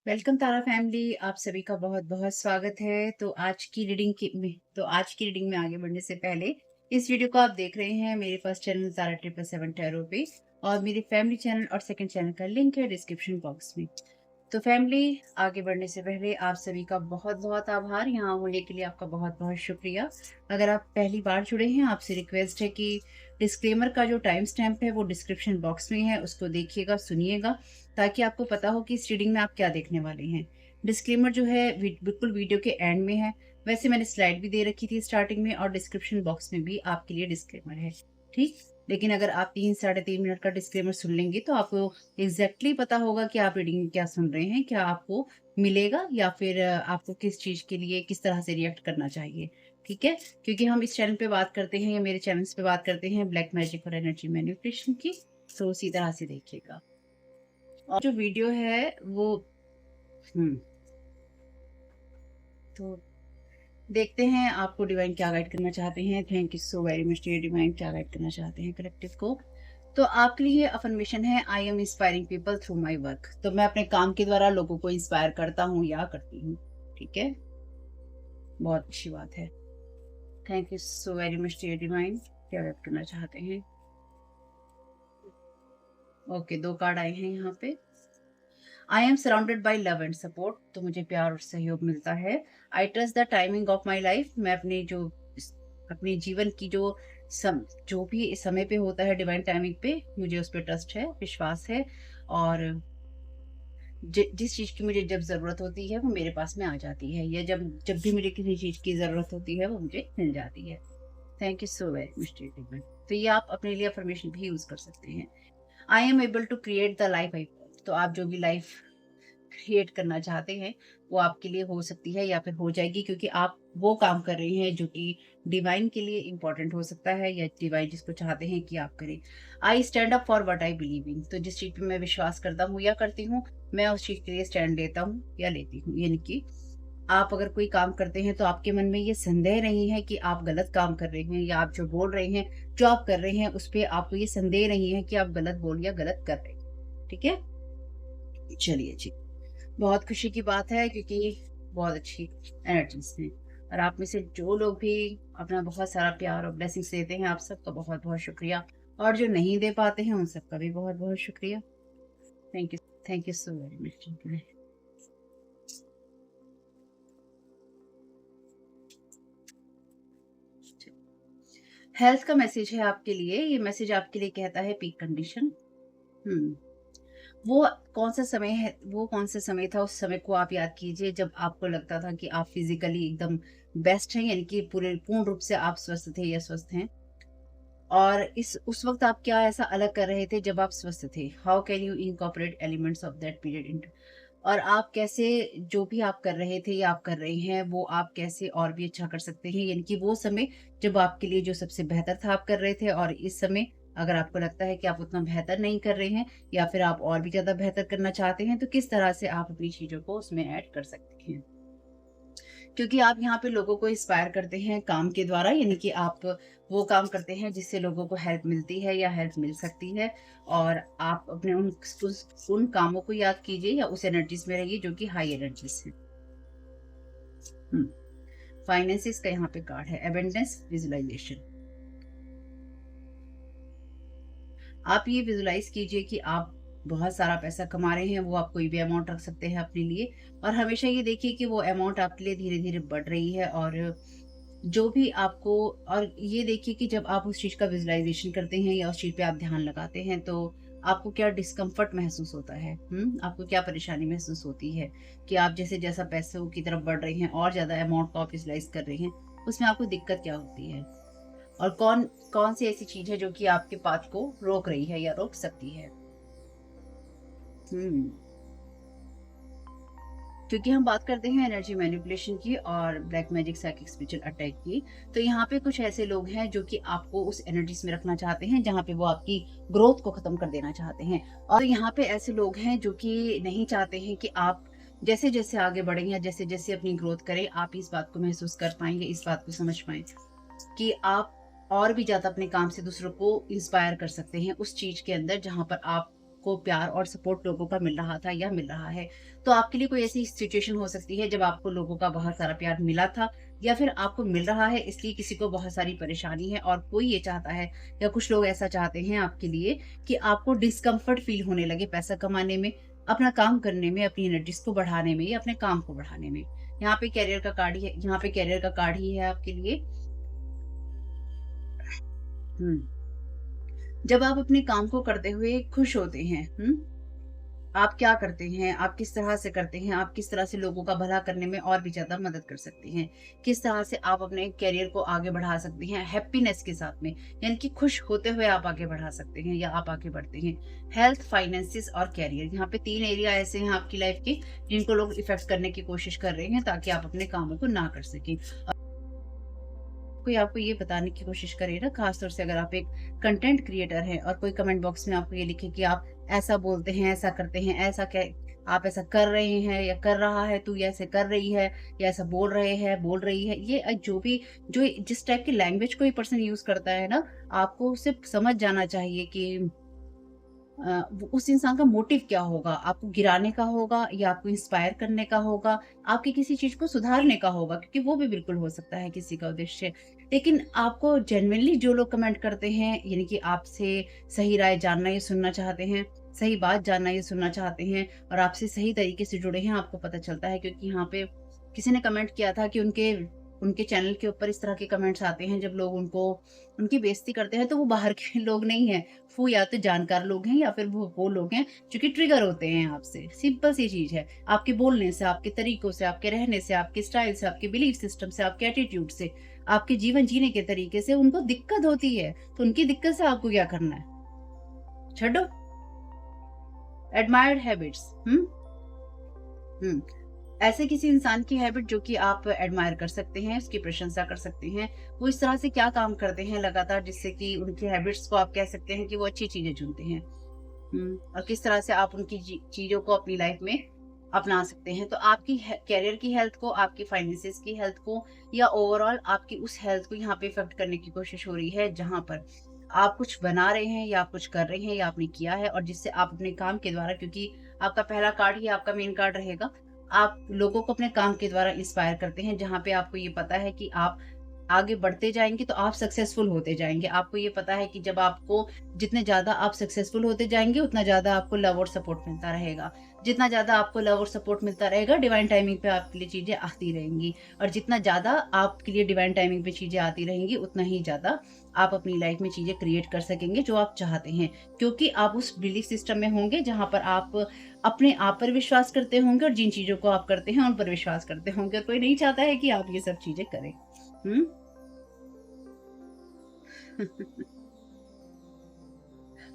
Welcome तारा family. आप सभी का बहुत बहुत स्वागत है। तो आज की रीडिंग में आगे बढ़ने से पहले इस वीडियो को आप देख रहे हैं मेरे फर्स्ट चैनल तारा 777 टैरो पे, और मेरे फैमिली चैनल और सेकंड चैनल का लिंक है डिस्क्रिप्शन बॉक्स में। तो फैमिली, आगे बढ़ने से पहले आप सभी का बहुत बहुत आभार, यहाँ होने के लिए आपका बहुत बहुत शुक्रिया। अगर आप पहली बार जुड़े हैं, आपसे रिक्वेस्ट है कि डिस्क्लेमर का जो टाइम स्टैम्प है वो डिस्क्रिप्शन बॉक्स में है, उसको देखिएगा, सुनिएगा, ताकि आपको पता हो कि इस रीडिंग में आप क्या देखने वाले हैं। डिस्क्लेमर जो है बिल्कुल वीडियो के एंड में है। वैसे मैंने स्लाइड भी दे रखी थी स्टार्टिंग में, और डिस्क्रिप्शन बॉक्स में भी आपके लिए डिस्क्लेमर है। ठीक, लेकिन अगर आप 3 साढ़े 3 मिनट का डिस्क्लेमर सुन लेंगे तो आपको एग्जैक्टली पता होगा कि आप रीडिंग में क्या सुन रहे हैं, क्या आपको मिलेगा, या फिर आपको किस चीज के लिए किस तरह से रिएक्ट करना चाहिए। ठीक है, क्योंकि हम इस चैनल पे बात करते हैं, या मेरे चैनल्स पे बात करते हैं ब्लैक मैजिक और एनर्जी मैनिपुलेशन की। तो उसी तरह से देखिएगा। और जो वीडियो है वो हम्म तो देखते हैं आपको डिवाइन क्या गाइड करना चाहते हैं। Thank you so very much dear divine, क्या गाइड करना चाहते हैं कलेक्टिव को। तो आपके लिए अफर्मेशन है, I am inspiring people through my work. तो मैं अपने काम के द्वारा लोगों को इंस्पायर करता हूँ या करती हूँ। ठीक है, बहुत अच्छी बात है। Thank you so very much dear divine, क्या गाइड करना चाहते हैं। ओके, 2 कार्ड आए हैं यहाँ पे। I am surrounded by love and support, तो मुझे प्यार और सहयोग मिलता है। I trust the timing of my life, मैं अपने जीवन की जो भी समय पे होता है डिवाइन टाइमिंग पे, मुझे उस पर ट्रस्ट है, विश्वास है। और जिस चीज की मुझे जब जरूरत होती है वो मेरे पास में आ जाती है, या जब जब भी मुझे किसी चीज की जरूरत होती है वो मुझे मिल जाती है। Thank you so very much. तो ये आप अपने लिए अफर्मेशन भी यूज कर सकते हैं। I am able to create the life I, तो आप जो भी लाइफ क्रिएट करना चाहते हैं वो आपके लिए हो सकती है या फिर हो जाएगी, क्योंकि आप वो काम कर रहे हैं जो कि डिवाइन के लिए इम्पोर्टेंट हो सकता है, या डिवाइन जिसको चाहते हैं कि आप करें। I stand up for what I believe in, तो जिस चीज पे मैं विश्वास करता हूँ या करती हूँ, मैं उस चीज के लिए स्टैंड लेता हूँ या लेती हूँ। यानी कि आप अगर कोई काम करते हैं तो आपके मन में ये संदेह नहीं है कि आप गलत काम कर रहे हैं, या आप जो बोल रहे हैं, जो आप कर रहे हैं उस पे आपको ये संदेह नहीं है कि आप गलत बोल या गलत कर रहे हैं। ठीक है, चलिए जी, बहुत खुशी की बात है, क्योंकि बहुत अच्छी एनर्जीज हैं। और आप में से जो लोग भी अपना बहुत सारा प्यार और ब्लेसिंग्स देते हैं, आप सबका बहुत बहुत शुक्रिया। और जो नहीं दे पाते हैं उन सबका भी बहुत बहुत शुक्रिया। Thank you, thank you so very much. Health का मैसेज है आपके लिए। ये मैसेज आपके लिए कहता है पीक कंडीशन। हम्म वो कौन सा समय था, उस समय को आप याद कीजिए जब आपको लगता था कि आप फिजिकली एकदम बेस्ट हैं, यानी कि पूरे पूर्ण रूप से आप स्वस्थ थे या स्वस्थ हैं। और इस उस वक्त आप क्या ऐसा अलग कर रहे थे जब आप स्वस्थ थे। How can you incorporate elements of that period in, और आप कैसे जो भी आप कर रहे थे या आप कर रहे हैं वो आप कैसे और भी अच्छा कर सकते हैं। यानी कि वो समय जब आपके लिए जो सबसे बेहतर था आप कर रहे थे, और इस समय अगर आपको लगता है कि आप उतना बेहतर नहीं कर रहे हैं, या फिर आप और भी ज़्यादा बेहतर करना चाहते हैं, तो किस तरह से आप अपनी चीज़ों को उसमें ऐड कर सकते हैं। क्योंकि आप यहाँ पे लोगों को इंस्पायर करते हैं काम के द्वारा, यानी कि आप वो काम करते हैं जिससे लोगों को हेल्प मिलती है या हेल्प मिल सकती है। और आप अपने उन कामों को याद कीजिए या उस एनर्जीज में रहिए जो कि हाई एनर्जीज है। फाइनेंसिस का यहाँ पे कार्ड है, एबेंडेंस विजुअलाइजेशन। आप ये विजुलाइज कीजिए कि आप बहुत सारा पैसा कमा रहे हैं, वो आप कोई भी अमाउंट रख सकते हैं अपने लिए। और हमेशा ये देखिए कि वो अमाउंट आपके लिए धीरे धीरे बढ़ रही है। और जो भी आपको, और ये देखिए कि जब आप उस चीज़ का विजुलाइजेशन करते हैं या उस चीज़ पे आप ध्यान लगाते हैं, तो आपको क्या डिस्कम्फर्ट महसूस होता है। आपको क्या परेशानी महसूस होती है कि आप जैसे जैसा पैसों की तरफ बढ़ रहे हैं और ज़्यादा अमाउंट को आप विजुलाइज कर रहे हैं, उसमें आपको दिक्कत क्या होती है। और कौन कौन सी ऐसी चीज है जो कि आपके पाथ को रोक रही है या रोक सकती है। हम्म क्योंकि हम बात करते हैं एनर्जी मैनिपुलेशन की और black magic psychic spiritual attack की, तो यहाँ पे कुछ ऐसे लोग हैं जो कि आपको उस एनर्जीज में रखना चाहते हैं जहाँ पे वो आपकी ग्रोथ को खत्म कर देना चाहते हैं। और यहाँ पे ऐसे लोग हैं जो कि नहीं चाहते हैं कि आप जैसे जैसे आगे बढ़ें या जैसे जैसे अपनी ग्रोथ करें, आप इस बात को महसूस कर पाएंगे, इस बात को समझ पाए कि आप और भी ज़्यादा अपने काम से दूसरों को इंस्पायर कर सकते हैं उस चीज़ के अंदर जहाँ पर आप आपको प्यार और सपोर्ट लोगों का मिल रहा था या मिल रहा है। तो आपके लिए कोई ऐसी सिचुएशन हो सकती है जब आपको लोगों का बहुत सारा प्यार मिला था या फिर आपको मिल रहा है, इसलिए किसी को बहुत सारी परेशानी है और कोई ये चाहता है या कुछ लोग ऐसा चाहते हैं आपके लिए कि आपको डिस्कम्फर्ट फील होने लगे पैसा कमाने में, अपना काम करने में, अपनी एनर्जीज़ को बढ़ाने में या अपने काम को बढ़ाने में। यहाँ पे करियर का कार्ड ही है, यहाँ पे करियर का कार्ड ही है आपके लिए। हुँ। जब आप अपने काम को करते हुए खुश होते हैं, आप क्या करते हैं? आप किस तरह से करते हैं? आप किस तरह से लोगों का भला करने में और भी ज़्यादा मदद कर सकते हैं? किस तरह से आप अपने करियर को आगे बढ़ा सकते हैं हैप्पीनेस के साथ में? यानी कि खुश होते हुए आप आगे बढ़ा सकते हैं या आप आगे बढ़ते हैं। हेल्थ, फाइनेंसेस और करियर, यहाँ पे 3 एरिया ऐसे हैं आपकी लाइफ के जिनको लोग इफ़ेक्ट करने की कोशिश कर रहे हैं ताकि आप अपने कामों को ना कर सकें। कोई आपको ये बताने की कोशिश करे ना, खास तौर से अगर आप एक कंटेंट क्रिएटर हैं और कोई कमेंट बॉक्स में आपको ये लिखे कि आप ऐसा बोलते हैं, ऐसा करते हैं, ऐसा क्या आप ऐसा कर रहे हैं या कर रहा है, तू ये ऐसे कर रही है या ऐसा बोल रहे हैं, बोल रही है। ये जो भी जो जिस टाइप की लैंग्वेज कोई पर्सन यूज़ करता है ना, आपको सिर्फ़ समझ जाना चाहिए कि वो उस इंसान का मोटिव क्या होगा? आपको गिराने का होगा या आपको इंस्पायर करने का होगा, आपकी किसी चीज़ को सुधारने का होगा, क्योंकि वो भी बिल्कुल हो सकता है किसी का उद्देश्य। लेकिन आपको जेनुइनली जो लोग कमेंट करते हैं, यानी कि आपसे सही राय जानना या सुनना चाहते हैं, सही बात जानना या सुनना चाहते हैं और आपसे सही तरीके से जुड़े हैं, आपको पता चलता है, क्योंकि यहाँ पे किसी ने कमेंट किया था कि उनके उनके चैनल के ऊपर इस तरह के कमेंट्स आते हैं जब लोग उनको उनकी बेइज़्ज़ती करते हैं, तो वो बाहर के लोग नहीं हैं। वो या तो जानकार लोग हैं या फिर वो लोग हैं जो कि ट्रिगर होते हैं आपसे। सिंपल सी चीज़ है। आपके बोलने से, आपके तरीकों से, आपके रहने से, आपके स्टाइल से, आपके बिलीफ सिस्टम से, आपके एटीट्यूड से, आपके जीवन जीने के तरीके से उनको दिक्कत होती है। तो उनकी दिक्कत से आपको क्या करना है? छड्डो। Admired habits. हुँ। ऐसे किसी इंसान की हैबिट जो कि आप एडमायर कर सकते हैं, उसकी प्रशंसा कर सकते हैं। वो इस तरह से क्या काम करते हैं लगातार जिससे कि उनकी हैबिट्स को आप कह सकते हैं कि वो अच्छी चीज़ें चुनते हैं। और किस तरह से आप उनकी चीज़ों को अपनी लाइफ में अपना सकते हैं। तो आपकी करियर की हेल्थ को, आपकी फाइनेंसेस की हेल्थ को या ओवरऑल आपकी उस हेल्थ को यहाँ पे इफ़ेक्ट करने की कोशिश हो रही है, जहाँ पर आप कुछ बना रहे हैं या आप कुछ कर रहे हैं या आपने किया है और जिससे आप अपने काम के द्वारा, क्योंकि आपका पहला कार्ड ही आपका मेन कार्ड रहेगा, आप लोगों को अपने काम के द्वारा इंस्पायर करते हैं, जहाँ पे आपको ये पता है कि आप आगे बढ़ते जाएँगे तो आप सक्सेसफुल होते जाएँगे। आपको ये पता है कि जब आपको जितने ज़्यादा आप सक्सेसफुल होते जाएँगे, उतना ज़्यादा आपको लव और सपोर्ट मिलता रहेगा। जितना ज़्यादा आपको लव और सपोर्ट मिलता रहेगा, डिवाइन टाइमिंग पे आपके लिए चीज़ें आती रहेंगी और जितना ज़्यादा आपके लिए डिवाइन टाइमिंग पे चीज़ें आती रहेंगी, उतना ही ज़्यादा आप अपनी लाइफ़ में चीज़ें क्रिएट कर सकेंगे जो आप चाहते हैं। क्योंकि आप उस बिलीफ सिस्टम में होंगे जहाँ पर आप अपने आप पर विश्वास करते होंगे और जिन चीज़ों को आप करते हैं, उन पर विश्वास करते होंगे और कोई नहीं चाहता है कि आप ये सब चीज़ें करें। हुँ?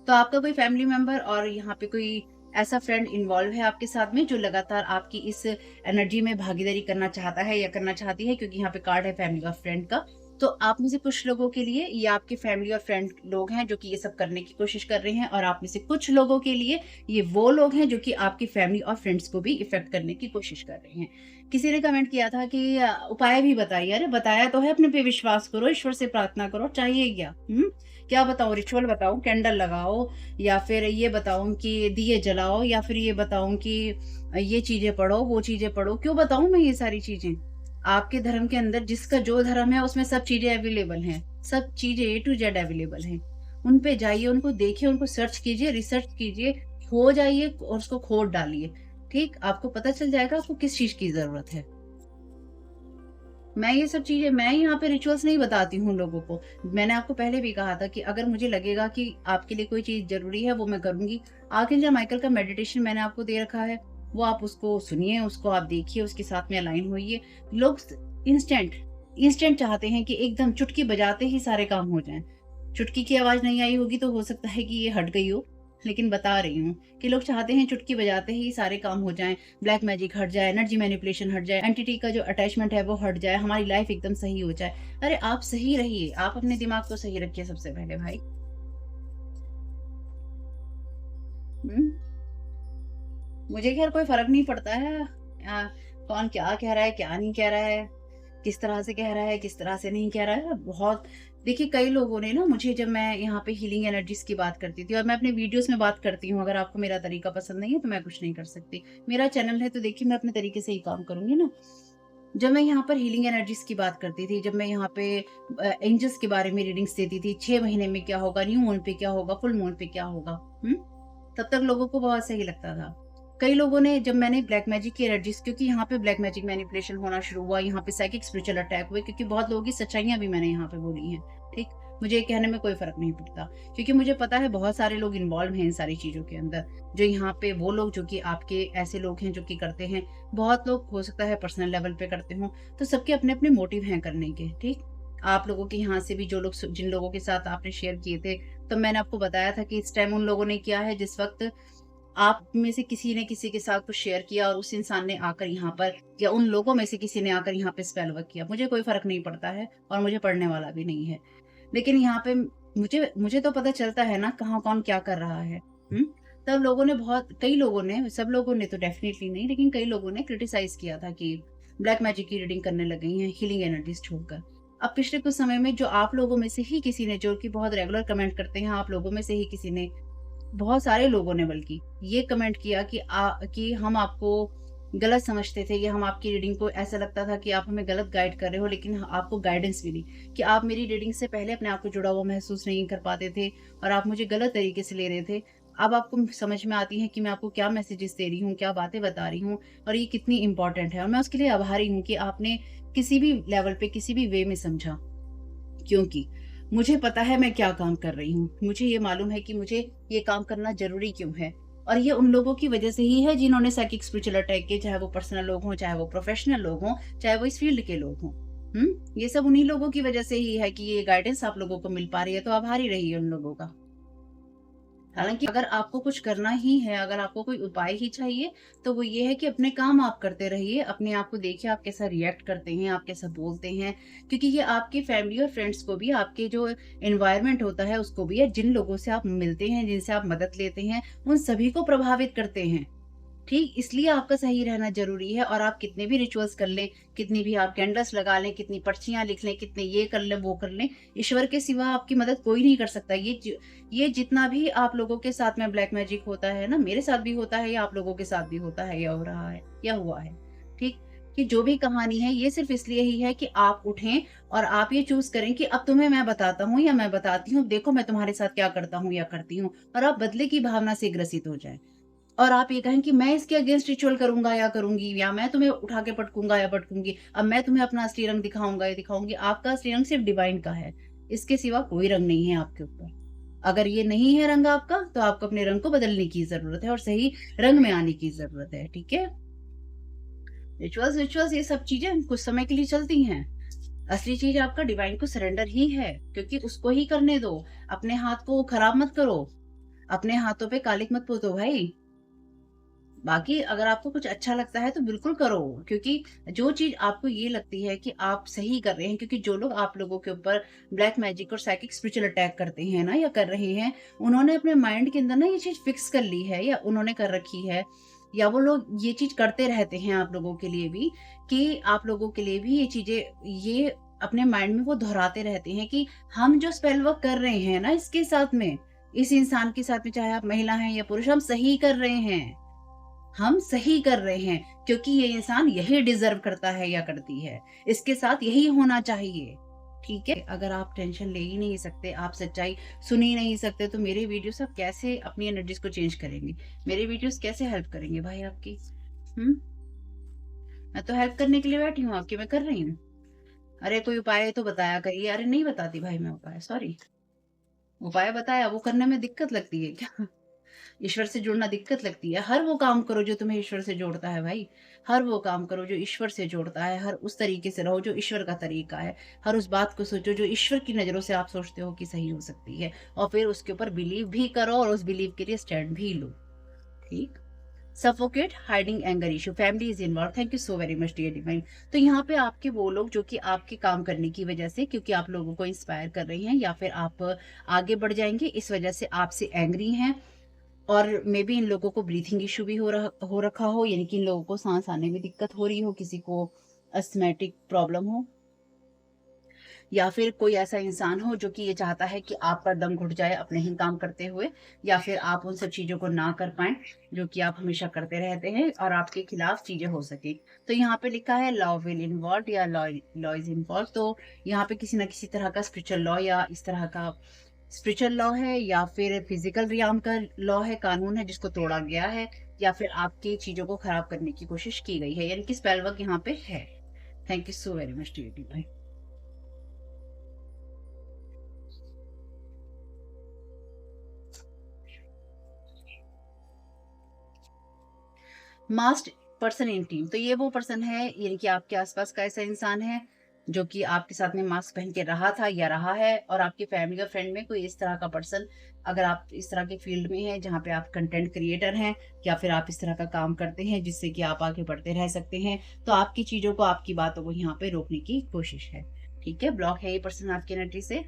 तो आपका कोई फैमिली मेंबर और यहाँ पे कोई ऐसा फ्रेंड इन्वॉल्व है आपके साथ में जो लगातार आपकी इस एनर्जी में भागीदारी करना चाहता है या करना चाहती है, क्योंकि यहाँ पे कार्ड है फैमिली और फ्रेंड का। तो आप में से कुछ लोगों के लिए ये आपके फैमिली और फ्रेंड लोग हैं जो कि ये सब करने की कोशिश कर रहे हैं और आप में से कुछ लोगों के लिए ये वो लोग हैं जो कि आपकी फैमिली और फ्रेंड्स को भी इफ़ेक्ट करने की कोशिश कर रहे हैं। किसी ने कमेंट किया था कि उपाय भी बताइए। अरे बताया तो है, अपने पे विश्वास करो, ईश्वर से प्रार्थना करो, चाहिए क्या? क्या बताऊँ, रिचुअल बताऊँ, कैंडल लगाओ या फिर ये बताऊँ कि दिए जलाओ या फिर ये बताऊँ कि ये चीज़ें पढ़ो, वो चीज़ें पढ़ो, क्यों बताऊँ मैं ये सारी चीज़ें? आपके धर्म के अंदर जिसका जो धर्म है उसमें सब चीज़ें अवेलेबल हैं। सब चीज़ें ए टू ज़ेड अवेलेबल हैं। उन पे जाइए, उनको देखिए, उनको सर्च कीजिए, रिसर्च कीजिए, खो जाइए और उसको खोद डालिए। ठीक? आपको पता चल जाएगा आपको किस चीज़ की ज़रूरत है। मैं यहाँ पे रिचुअल्स नहीं बताती हूँ लोगों को। मैंने आपको पहले भी कहा था कि अगर मुझे लगेगा कि आपके लिए कोई चीज़ ज़रूरी है, वो मैं करूँगी। आर्कएंजल माइकल का मेडिटेशन मैंने आपको दे रखा है, वो आप उसको सुनिए, उसको आप देखिए, उसके साथ में अलाइन होइए। लोग इंस्टेंट इंस्टेंट चाहते हैं कि एकदम चुटकी बजाते ही सारे काम हो जाएँ। चुटकी की आवाज़ नहीं आई होगी तो हो सकता है कि ये हट गई हो, लेकिन बता रही हूँ कि लोग चाहते हैं चुटकी बजाते ही सारे काम हो जाएँ, ब्लैक मैजिक हट जाए, एनर्जी मैनिपुलेशन हट जाए, एंटिटी का जो अटैचमेंट है वो हट जाए, हमारी लाइफ एकदम सही हो जाए। अरे आप सही रहिए, आप अपने दिमाग को सही रखिए सबसे पहले भाई। हुँ? मुझे ख़ैर कोई फ़र्क नहीं पड़ता है कौन क्या कह रहा है, क्या नहीं कह रहा है। किस तरह से कह रहा है, किस तरह से नहीं कह रहा है। बहुत देखिए, कई लोगों ने ना मुझे, जब मैं यहाँ पे हीलिंग एनर्जीज़ की बात करती थी और मैं अपने वीडियोज़ में बात करती हूँ, अगर आपको मेरा तरीका पसंद नहीं है तो मैं कुछ नहीं कर सकती। मेरा चैनल है तो देखिए मैं अपने तरीके से ही काम करूँगी ना। जब मैं यहाँ पर हीलिंग एनर्जीज़ की बात करती थी, जब मैं यहाँ पे एंजल्स के बारे में रीडिंग्स देती थी, 6 महीने में क्या होगा, न्यू मून पे क्या होगा, फुल मून पे क्या होगा, हुँ? तब तक लोगों को बहुत सही लगता था। कई लोगों ने, जब मैंने ब्लैक मैजिक की एनर्जीज़, क्योंकि यहाँ पे ब्लैक मैजिक मैनिपुलेशन होना शुरू हुआ, यहाँ पे साइकिक स्पिरिचुअल अटैक हुए, क्योंकि बहुत लोगों की सच्चाइयाँ भी मैंने यहाँ पे बोली हैं, ठीक? मुझे ये कहने में कोई फ़र्क नहीं पड़ता, क्योंकि मुझे पता है बहुत सारे लोग इन्वॉल्व हैं इन सारी चीज़ों के अंदर। जो यहाँ पे वो लोग जो कि आपके ऐसे लोग हैं जो कि करते हैं, बहुत लोग हो सकता है पर्सनल लेवल पे करते हों, तो सबके अपने-अपने मोटिव हैं करने के, ठीक? आप लोगों के यहाँ से भी जो लोग जिन लोगों के साथ आपने शेयर किए थे, तो मैंने आपको बताया था कि इस टाइम उन लोगों ने किया है जिस वक़्त आप में से किसी ने किसी के साथ कुछ शेयर किया और उस इंसान ने आकर यहाँ पर, या उन लोगों में से किसी ने आकर यहाँ पे स्पेल वर्क किया। मुझे कोई फ़र्क नहीं पड़ता है और मुझे पड़ने वाला भी नहीं है। लेकिन यहाँ पे मुझे मुझे तो पता चलता है ना कहाँ कौन क्या कर रहा है। हुँ? तब लोगों ने, बहुत कई लोगों ने, सब लोगों ने तो डेफ़िनिटली नहीं, लेकिन कई लोगों ने क्रिटिसाइज़ किया था कि ब्लैक मैजिक की रीडिंग करने लग गई हैं, हीलिंग एनर्जीज़ छोड़कर। अब पिछले कुछ समय में जो आप लोगों में से ही किसी ने, जो कि बहुत रेगुलर कमेंट करते हैं, आप लोगों में से ही किसी ने, बहुत सारे लोगों ने बल्कि, ये कमेंट किया कि हम आपको गलत समझते थे, या हम आपकी रीडिंग को ऐसा लगता था कि आप हमें गलत गाइड कर रहे हो, लेकिन आपको गाइडेंस मिली, कि आप मेरी रीडिंग से पहले अपने आप को जुड़ा हुआ महसूस नहीं कर पाते थे और आप मुझे गलत तरीके से ले रहे थे। अब आपको समझ में आती है कि मैं आपको क्या मैसेजेस दे रही हूँ, क्या बातें बता रही हूँ और ये कितनी इम्पोर्टेंट है, और मैं उसके लिए आभारी हूँ कि आपने किसी भी लेवल पे, किसी भी वे में समझा। क्योंकि मुझे पता है मैं क्या काम कर रही हूँ। मुझे ये मालूम है कि मुझे ये काम करना ज़रूरी क्यों है, और ये उन लोगों की वज़ह से ही है जिन्होंने साइकिक स्पिरिचुअल अटैक किए, चाहे वो पर्सनल लोग हों, चाहे वो प्रोफ़ेशनल लोग हों, चाहे वो इस फ़ील्ड के लोग हों। हुँ? ये सब उन्हीं लोगों की वज़ह से ही है कि ये गाइडेंस आप लोगों को मिल पा रही है, तो आभारी रहिए उन लोगों का। हालाँकि अगर आपको कुछ करना ही है, अगर आपको कोई उपाय ही चाहिए, तो वो ये है कि अपने काम आप करते रहिए, अपने आप को देखिए आप कैसा रिएक्ट करते हैं, आप कैसा बोलते हैं, क्योंकि ये आपकी फैमिली और फ्रेंड्स को भी, आपके जो एनवायरनमेंट होता है उसको भी, या जिन लोगों से आप मिलते हैं, जिनसे आप मदद लेते हैं, उन सभी को प्रभावित करते हैं। ठीक, इसलिए आपका सही रहना ज़रूरी है, और आप कितने भी रिचुअल्स कर लें, कितनी भी आप कैंडल्स लगा लें, कितनी पर्चियाँ लिख लें, कितने ये कर लें, वो कर लें, ईश्वर के सिवा आपकी मदद कोई नहीं कर सकता। ये जितना भी आप लोगों के साथ में ब्लैक मैजिक होता है ना, मेरे साथ भी होता है, या आप लोगों के साथ भी होता है, या हो रहा है, या हुआ है, ठीक? कि जो भी कहानी है, ये सिर्फ़ इसलिए ही है कि आप उठें और आप ये चूज़ करें कि अब तुम्हें मैं बताता हूँ या मैं बताती हूँ, देखो मैं तुम्हारे साथ क्या करता हूँ या करती हूँ, और आप बदले की भावना से ग्रसित हो जाएँ। और आप ये कहें कि मैं इसके अगेंस्ट रिचुअल करूँगा या करूँगी, या मैं तुम्हें उठा के पटकूँगा या पटकूँगी। अब मैं तुम्हें अपना असली रंग दिखाऊँगा या दिखाऊँगी। आपका असली रंग सिर्फ़ डिवाइन का है। इसके सिवा कोई रंग नहीं है आपके ऊपर। अगर ये नहीं है रंग आपका, तो आपको अपने रंग को बदलने की ज़रूरत है और सही रंग में आने की ज़रूरत है, ठीक है? रिचुअल्स विचुअल्स ये सब चीज़ें कुछ समय के लिए चलती हैं। असली चीज़ आपका डिवाइन को सरेंडर ही है, क्योंकि उसको ही करने दो। अपने हाथ को खराब मत करो। अपने हाथों पे कालिक मत पोतो भाई। बाकी अगर आपको कुछ अच्छा लगता है तो बिल्कुल करो, क्योंकि जो चीज़ आपको ये लगती है कि आप सही कर रहे हैं, क्योंकि जो लोग आप लोगों के ऊपर ब्लैक मैजिक और साइकिक स्पिरिचुअल अटैक करते हैं ना, या कर रहे हैं, उन्होंने अपने माइंड के अंदर ना ये चीज़ फिक्स कर ली है, या उन्होंने कर रखी है, या वो लोग ये चीज़ करते रहते हैं आप लोगों के लिए भी, कि आप लोगों के लिए भी ये चीज़ें, ये अपने माइंड में वो दोहराते रहते हैं कि हम जो स्पेल वर्क कर रहे हैं ना इसके साथ में, इस इंसान के साथ में, चाहे आप महिला हैं या पुरुष, हम सही कर रहे हैं। हम सही कर रहे हैं, क्योंकि ये इंसान यही डिज़र्व करता है या करती है। इसके साथ यही होना चाहिए, ठीक है? अगर आप टेंशन ले ही नहीं सकते, आप सच्चाई सुन ही नहीं सकते, तो मेरे वीडियोज़ आप कैसे अपनी एनर्जीज़ को चेंज करेंगे? मेरे वीडियोज़ कैसे हेल्प करेंगे भाई आपकी? हुँ? मैं तो हेल्प करने के लिए बैठी हूँ आपकी, मैं कर रही हूँ। अरे कोई उपाय है तो बताया करिए। अरे नहीं बताती भाई मैं उपाय, सॉरी। उपाय बताया, वो करने में दिक्कत लगती है क्या? ईश्वर से जुड़ना दिक्कत लगती है। हर वो काम करो जो तुम्हें ईश्वर से जोड़ता है भाई। हर वो काम करो जो ईश्वर से जोड़ता है। हर उस तरीके से रहो जो ईश्वर का तरीका है। हर उस बात को सोचो जो ईश्वर की नज़रों से आप सोचते हो कि सही हो सकती है। और फिर उसके ऊपर बिलीव भी करो और उस बिलीव के लिए स्टैंड भी लो। ठीक? Suffocate hiding anger issue, family is involve, thank you so very much dear divine. तो यहाँ पे आपके वो लोग जो कि आपके काम करने की वजह से, क्योंकि आप लोगों को इंस्पायर कर रही हैं, या फिर आप आगे बढ़ जाएंगे इस वजह से आपसे एंग्री हैं, और मे बी इन लोगों को ब्रीथिंग इश्यू भी हो रखा हो, यानी कि इन लोगों को सांस आने में दिक्कत हो रही हो, किसी को अस्थमैटिक प्रॉब्लम हो, या फिर कोई ऐसा इंसान हो जो कि ये चाहता है कि आपका दम घुट जाए अपने ही काम करते हुए, या फिर आप उन सब चीज़ों को ना कर पाएँ, जो कि आप हमेशा करते रहते हैं और आपके खिलाफ चीज़ें हो सकें। तो यहाँ पे लिखा है लॉ विल इन्वॉल्व या लॉ लॉ इज़ इन्वॉल्व, तो यहाँ पे किसी न किसी तरह का स्पिरिचुअल लॉ या इस तरह का स्पिरिचुअल लॉ है, या फिर फिज़िकल रियाम का लॉ है, कानून है जिसको तोड़ा गया है, या फिर आपकी चीज़ों को खराब करने की कोशिश की गई है, यानी कि स्पेल वर्क यहाँ पे है। Thank you so very much dear divine. Massed person in team, तो ये वो पर्सन है, यानी कि आपके आसपास का ऐसा इंसान है जो कि आपके साथ में मास्क पहन के रहा था या रहा है, और आपकी फैमिली और फ्रेंड में कोई इस तरह का पर्सन, अगर आप इस तरह के फील्ड में हैं जहाँ पे आप कंटेंट क्रिएटर हैं या फिर आप इस तरह का काम करते हैं जिससे कि आप आगे बढ़ते रह सकते हैं, तो आपकी चीज़ों को, आपकी बातों को यहाँ पे रोकने की कोशिश है। ठीक है, ब्लॉक है ये पर्सन आपकी एनर्जी से।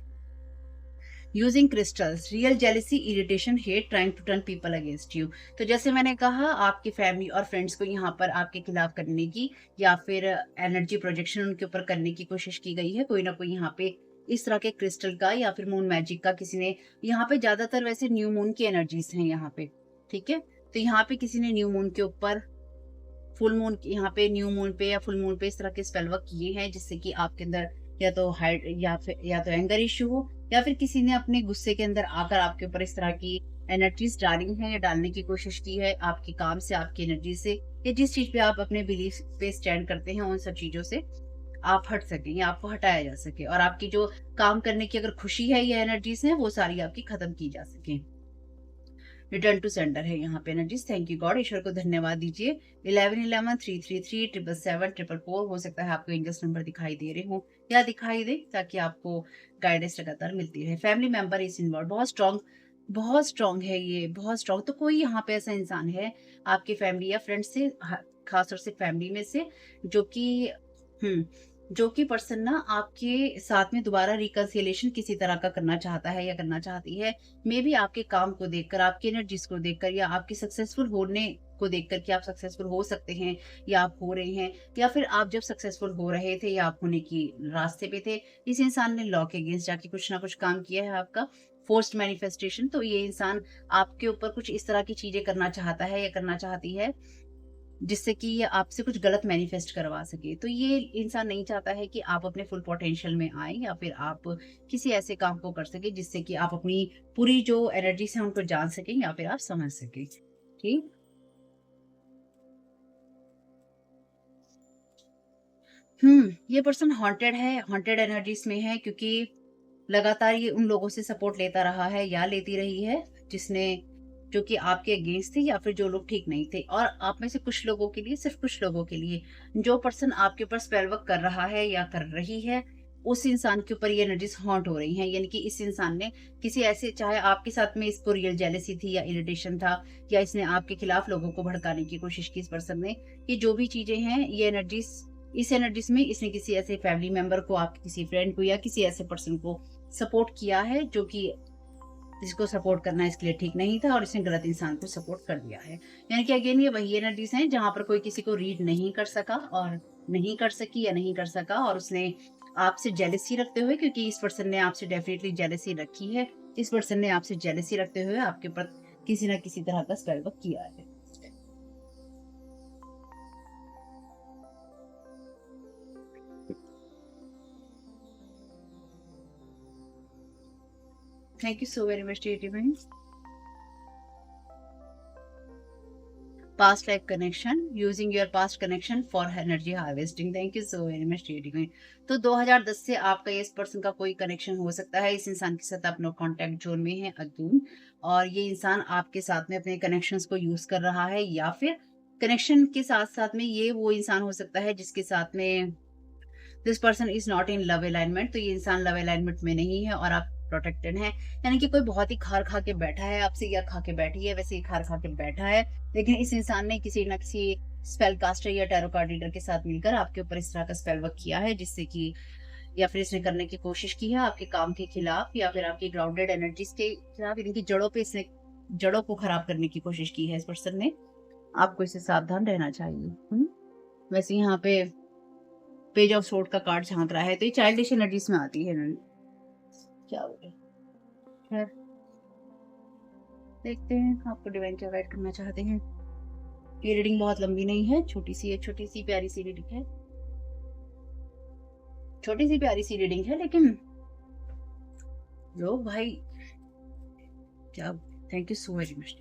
Using crystals, real jealousy, irritation, hate, trying to turn people against you. तो जैसे मैंने कहा, आपकी फैमिली और फ्रेंड्स को यहाँ पर आपके खिलाफ करने की या फिर एनर्जी प्रोजेक्शन उनके ऊपर करने की कोशिश की गई है। कोई ना कोई यहाँ पे इस तरह के क्रिस्टल का या फिर मून मैजिक का किसी ने, यहाँ पे ज्यादातर वैसे न्यू मून की एनर्जीज हैं यहाँ पे। ठीक है, तो यहाँ पे किसी ने न्यू मून के ऊपर, फुल मून, यहाँ पे न्यू मून पे या फुल मून पे इस तरह के स्पेल वर्क किए हैं जिससे कि आपके अंदर या तो हाइड या फिर या तो एंगर इश्यू हो, या फिर किसी ने अपने गुस्से के अंदर आकर आपके ऊपर इस तरह की एनर्जीज डाली हैं या डालने की कोशिश की है, आपके काम से, आपकी एनर्जी से, या जिस चीज पे आप अपने बिलीफ पे स्टैंड करते हैं उन सब चीजों से आप हट सकें या आपको हटाया जा सके, और आपकी जो काम करने की अगर खुशी है या एनर्जीज है वो सारी आपकी खत्म की जा सके। रिटर्न टू सेंटर है यहाँ पे एनर्जीज। थैंक यू गॉड, ईश्वर को धन्यवाद दीजिए। 1111 333 777 हो सकता है आपको एंजल्स नंबर दिखाई दे रहे हो या दिखाई दे, ताकि आपको गाइडेंस लगातार मिलती रहे। फैमिली मेंबर इज इन्वॉल्व, बहुत स्ट्रॉन्ग है ये, बहुत स्ट्रॉन्ग। तो कोई यहाँ पे ऐसा इंसान है आपके फैमिली या फ्रेंड से, खासतौर से फैमिली में से, जो कि हम्म जो कि पर्सन ना आपके साथ में दोबारा रिकंसिलिएशन किसी तरह का करना चाहता है या करना चाहती है। मे बी आपके काम को देखकर, आपकी एनर्जीज को देखकर, या आपके सक्सेसफुल होने को देखकर कि आप सक्सेसफुल हो सकते हैं या आप हो रहे हैं, या फिर आप जब सक्सेसफुल हो रहे थे या आप होने की रास्ते पे थे, इस इंसान ने लॉ के अगेंस्ट जाके कुछ ना कुछ काम किया है आपका, फोर्स्ड मैनिफेस्टेशन। तो ये इंसान आपके ऊपर कुछ इस तरह की चीजें करना चाहता है या करना चाहती है जिससे कि ये आपसे कुछ गलत मैनिफेस्ट करवा सके। तो ये इंसान नहीं चाहता है कि आप अपने फुल पोटेंशियल में आए या फिर आप किसी ऐसे काम को कर सके जिससे कि आप अपनी पूरी जो एनर्जी है उनको जान सकें या फिर आप समझ सकें। ठीक। ये पर्सन हॉन्टेड है, हॉन्टेड एनर्जीज में है, क्योंकि लगातार ये उन लोगों से सपोर्ट लेता रहा है या लेती रही है जिसने, जो कि आपके अगेंस्ट थे या फिर जो लोग ठीक नहीं थे। और आप में से कुछ लोगों के लिए, सिर्फ कुछ लोगों के लिए, जो पर्सन आपके ऊपर स्पेल वर्क कर रहा है या कर रही है, उस इंसान के ऊपर ये एनर्जीज हॉन्ट हो रही हैं। यानी कि इस इंसान ने किसी ऐसे, चाहे आपके साथ में इसको रियल जेलेसी थी या इरिटेशन था, या इसने आपके खिलाफ लोगों को भड़काने की कोशिश की इस पर्सन ने, ये जो भी चीजें हैं, ये एनर्जीज, इस एनर्जीज में इसने किसी ऐसे फैमिली मेंबर को, आपके किसी फ्रेंड को या किसी ऐसे पर्सन को सपोर्ट किया है जो कि जिसको सपोर्ट करना इसके लिए ठीक नहीं था, और इसने गलत इंसान को सपोर्ट कर दिया है। यानी कि अगेन ये वही एनर्जीज हैं जहां पर कोई किसी को रीड नहीं कर सका और नहीं कर सकी या नहीं कर सका, और उसने आपसे जेलेसी रखते हुए, क्योंकि इस पर्सन ने आपसे डेफिनेटली जेलेसी रखी है, इस पर्सन ने आपसे जेलेसी रखते हुए आपके ऊपर किसी ना किसी तरह का स्पेल वर्क किया है। Thank you so very much dear divine. past life connection, using your past connection for energy harvesting। Thank you so very much dear divine. तो 2010 से आपका इस पर्सन का कोई कनेक्शन हो सकता है, इस इंसान के साथ आप नो कॉन्टैक्ट जोन में है अगेन, और ये इंसान आपके साथ में अपने कनेक्शंस को यूज कर रहा है, या फिर कनेक्शन के साथ साथ में ये वो इंसान हो सकता है जिसके साथ में this person is not in love alignment. तो ये इंसान लव अलाइनमेंट में नहीं है और आप प्रोटेक्टेड हैं। यानी कि कोई बहुत ही खार खा के बैठा है आपसे, या खा के बैठी है, वैसे ही खार खा के बैठा है, लेकिन इस इंसान ने किसी ना किसी स्पेल कास्टर या टैरो कार्ड रीडर के साथ मिलकर आपके ऊपर इस तरह का स्पेल वर्क किया है, जिससे कि, या फिर इसने करने की कोशिश की है आपके काम के खिलाफ या फिर आपकी ग्राउंडेड एनर्जीज के खिलाफ, इनकी जड़ों पे इसने, जड़ों को खराब करने की कोशिश की है इस पर्सन ने। आपको इससे सावधान रहना चाहिए। वैसे यहाँ पे पेज ऑफ सोर्ड का कार्ड झांक रहा है, तो ये चाइल्डिश एनर्जीज में आती है। क्या हो गया? खैर, देखते हैं आपको डिवाइन क्या गाइड करना चाहते हैं। ये रीडिंग बहुत लंबी नहीं है, छोटी सी प्यारी सी रीडिंग है, छोटी सी प्यारी सी रीडिंग है, लेकिन लोग भाई क्या, thank you so very much,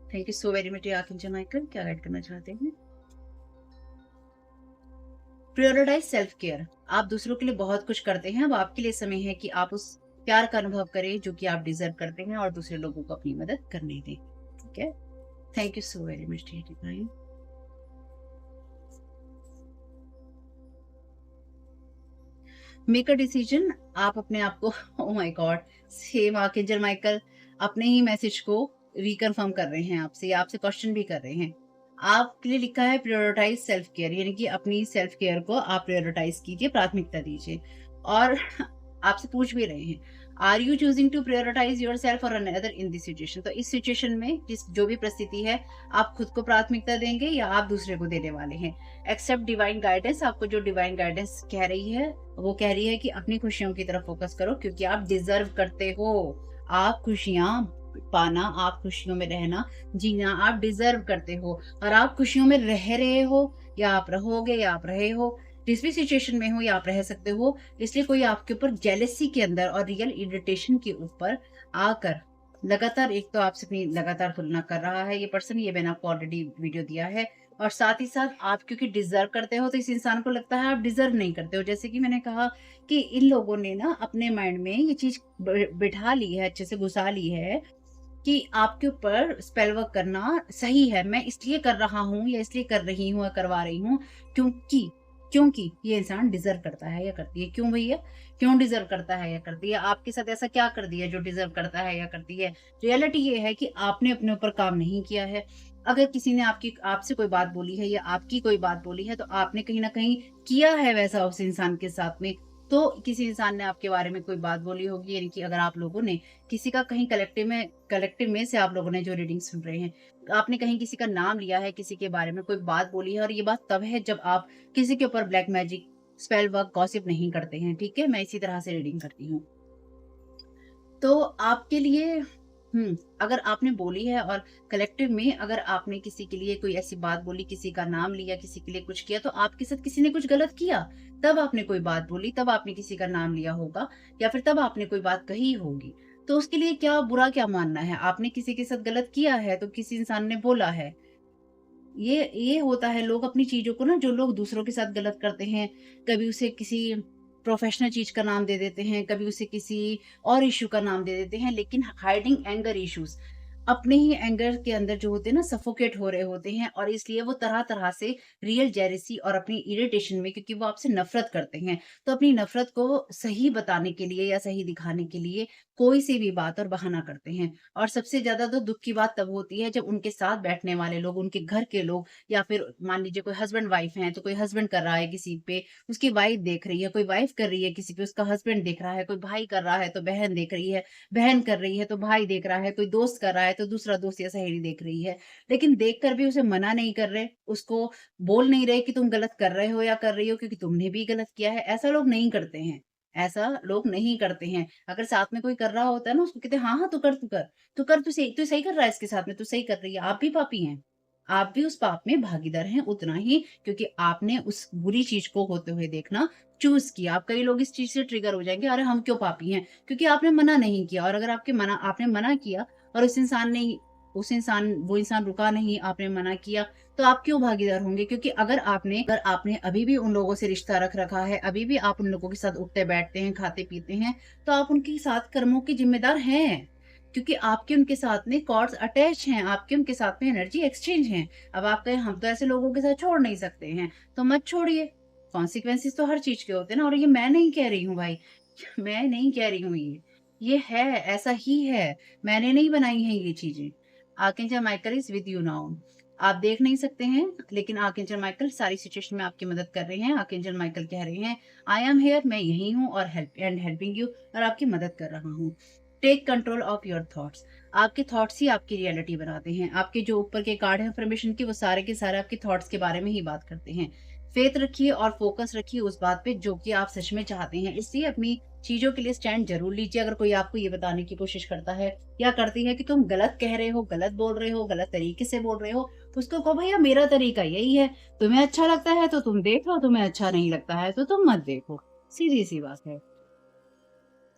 thank you so very much archangel Michael, क्या गाइड करना चाहते हैं। Prioritize self care. आप दूसरों के लिए बहुत कुछ करते हैं, अब आपके लिए समय है कि आप उस प्यार का अनुभव करें जो कि आप डिजर्व करते हैं और दूसरे लोगों को अपनी मदद करने दें। ठीक है, thank you so very much divine. Make a decision. आप अपने आप को oh my God, same archangel Michael अपने ही मैसेज को रिकन्फर्म कर रहे हैं आपसे, आपसे क्वेश्चन भी कर रहे हैं। आपके लिए लिखा है प्रायोरिटाइज सेल्फ केयर, यानी कि अपनी सेल्फ केयर को आप प्रायोरिटाइज कीजिए, प्राथमिकता दीजिए। और आपसे पूछ भी रहे हैं, are you choosing to prioritize your self और अनदर इन दिस सिचुएशन। तो इस सिचुएशन में जिस जो भी परिस्थिति है, आप खुद को प्राथमिकता देंगे या आप दूसरे को देने वाले हैं। Accept divine guidance. आपको जो डिवाइन गाइडेंस कह रही है वो कह रही है कि अपनी खुशियों की तरफ फोकस करो, क्योंकि आप डिजर्व करते हो। आप खुशियां पाना, आप खुशियों में रहना, जीना आप डिजर्व करते हो, और आप खुशियों में रह रहे हो या आप रहोगे या आप रहे हो, जिस भी सिचुएशन में हो या आप रह सकते हो। इसलिए कोई आपके ऊपर जेलेसी के अंदर और रियल इरिटेशन के ऊपर आकर लगातार, एक तो आपसे अपनी लगातार तुलना कर रहा है ये पर्सन, ये मैंने आपको ऑलरेडी वीडियो दिया है, और साथ ही साथ आप क्योंकि डिजर्व करते हो तो इस इंसान को लगता है आप डिजर्व नहीं करते हो। जैसे कि मैंने कहा कि इन लोगों ने ना अपने माइंड में ये चीज बिठा ली है, अच्छे से घुसा ली है कि आपके ऊपर स्पेल वर्क करना सही है, मैं इसलिए कर रहा हूँ या इसलिए कर रही हूँ या करवा रही हूँ क्योंकि क्योंकि ये इंसान डिजर्व करता है या करती है। क्यों भैया, क्यों डिजर्व करता है या करती है? आपके साथ ऐसा क्या कर दिया जो डिजर्व करता है या करती है? रियलिटी ये है कि आपने अपने ऊपर काम नहीं किया है। अगर किसी ने आपसे कोई बात बोली है या आपकी कोई बात बोली है, तो आपने कहीं ना कहीं किया है वैसा उस इंसान के साथ में। तो किसी इंसान ने आपके बारे में कोई बात बोली होगी, यानी कि अगर आप लोगों ने किसी का कहीं कलेक्टिव में से आप लोगों ने जो रीडिंग सुन रहे हैं, आपने कहीं किसी का नाम लिया है, किसी के बारे में कोई बात बोली है, और ये बात तब है जब आप किसी के ऊपर black magic, spell work, gossip नहीं करते हैं। ठीक है, मैं इसी तरह से रीडिंग करती हूँ। तो आपके लिए अगर आपने बोली है और कलेक्टिव में अगर आपने किसी के लिए कोई ऐसी बात बोली, किसी का नाम लिया, किसी के लिए कुछ किया, तो आपके साथ किसी ने कुछ गलत किया, तब आपने कोई बात बोली, तब आपने किसी का नाम लिया होगा, या फिर तब आपने कोई बात कही होगी। तो उसके लिए क्या बुरा क्या मानना है? आपने किसी के साथ गलत किया है तो किसी इंसान ने बोला है। ये होता है, लोग अपनी चीज़ों को ना, जो लोग दूसरों के साथ गलत करते हैं, कभी उसे किसी प्रोफ़ेशनल चीज़ का नाम दे देते हैं, कभी उसे किसी और इश्यू का नाम दे देते हैं, लेकिन हाइडिंग एंगर इश्यूज़, अपने ही एंगर के अंदर जो होते हैं ना, सफोकेट हो रहे होते हैं, और इसलिए वो तरह-तरह से रियल जेलसी और अपनी इरिटेशन में, क्योंकि वो आपसे नफ़रत करते हैं, तो अपनी नफ़रत को सही बताने के लिए या सही दिखाने के लिए कोई सी भी बात और बहाना करते हैं। और सबसे ज़्यादा तो दुःख की बात तब होती है जब उनके साथ बैठने वाले लोग, उनके घर के लोग, या फिर मान लीजिए कोई हस्बैंड वाइफ हैं, तो कोई हस्बैंड कर रहा है किसी पे, उसकी वाइफ देख रही है, कोई वाइफ कर रही है किसी पे, उसका हस्बैंड देख रहा है, कोई भाई कर रहा है तो बहन देख रही है, बहन कर रही है तो भाई देख रहा है, कोई दोस्त कर रहा है तो दूसरा दोस्त या सहेली देख रही है। लेकिन देखकर भी उसे मना नहीं कर रहे, उसको बोल नहीं रहे कि तुम गलत कर रहे हो या कर रही हो, क्योंकि तुमने भी गलत किया है। ऐसा लोग नहीं करते हैं। ऐसा लोग नहीं करते हैं। अगर साथ में कोई कर रहा होता है ना, उसको कहते हैं, "हाँ, हाँ, तू कर, तू कर। तू कर, तू सही कर रहा है इसके साथ में, तू सही कर रही है। आप भी पापी हैं। आप भी उस पाप में भागीदार हैं उतना ही, क्योंकि आपने उस बुरी चीज़ को होते हुए देखना चूज़ किया। अब कई लोग इस चीज़ से ट्रिगर हो जाएँगे, अरे हम क्यों पापी हैं? क्योंकि आपने मना नहीं किया, और अगर आपने मना किया और वो इंसान रुका नहीं, आपने मना किया, तो आप क्यों भागीदार होंगे? क्योंकि अगर आपने अभी भी उन लोगों से रिश्ता रख रखा है, अभी भी आप उन लोगों के साथ उठते-बैठते हैं, खाते-पीते हैं, तो आप उनके साथ कर्मों के ज़िम्मेदार हैं। क्योंकि आपके उनके साथ में कॉर्ड्स अटैच हैं, आपके उनके साथ में एनर्जी एक्सचेंज हैं। अब आप कहें हम तो ऐसे लोगों के साथ छोड़ नहीं सकते हैं, तो मत छोड़िए। कॉन्सिक्वेंसेस तो हर चीज़ के होते हैं ना, और ये मैं नहीं कह रही हूँ भाई, मैं नहीं कह रही हूँ ये। ये है, ऐसा ही है। मैंने नहीं बनाई हैं ये चीज़ें। Archangel Michael is with you now. आप देख नहीं सकते हैं, लेकिन आर्कएंजल माइकल सारी सिचुएशन में आपकी मदद कर रहे हैं। आर्कएंजल माइकल कह रहे हैं, आई एम हियर, मैं यहीं हूँ और हेल्पिंग यू, और आपकी मदद कर रहा हूँ। Take control of your thoughts. आपके थॉट्स ही आपकी रियलिटी बनाते हैं। आपके जो ऊपर के कार्ड हैं अफर्मेशन के, वो सारे के सारे आपके थॉट्स के बारे में ही बात करते हैं। फेथ रखिए और फोकस रखिए उस बात पे जो कि आप सच में चाहते हैं। इसलिए अपनी चीज़ों के लिए स्टैंड ज़रूर लीजिए। अगर कोई आपको ये बताने की कोशिश करता है या करती है कि तुम गलत कह रहे हो, गलत बोल रहे हो, गलत तरीके से बोल रहे हो, तो उसको कहो भैया मेरा तरीका यही है। तुम्हें अच्छा लगता है तो तुम देख लो, तुम्हें अच्छा नहीं लगता है तो तुम मत देखो। सीधी-सी बात है।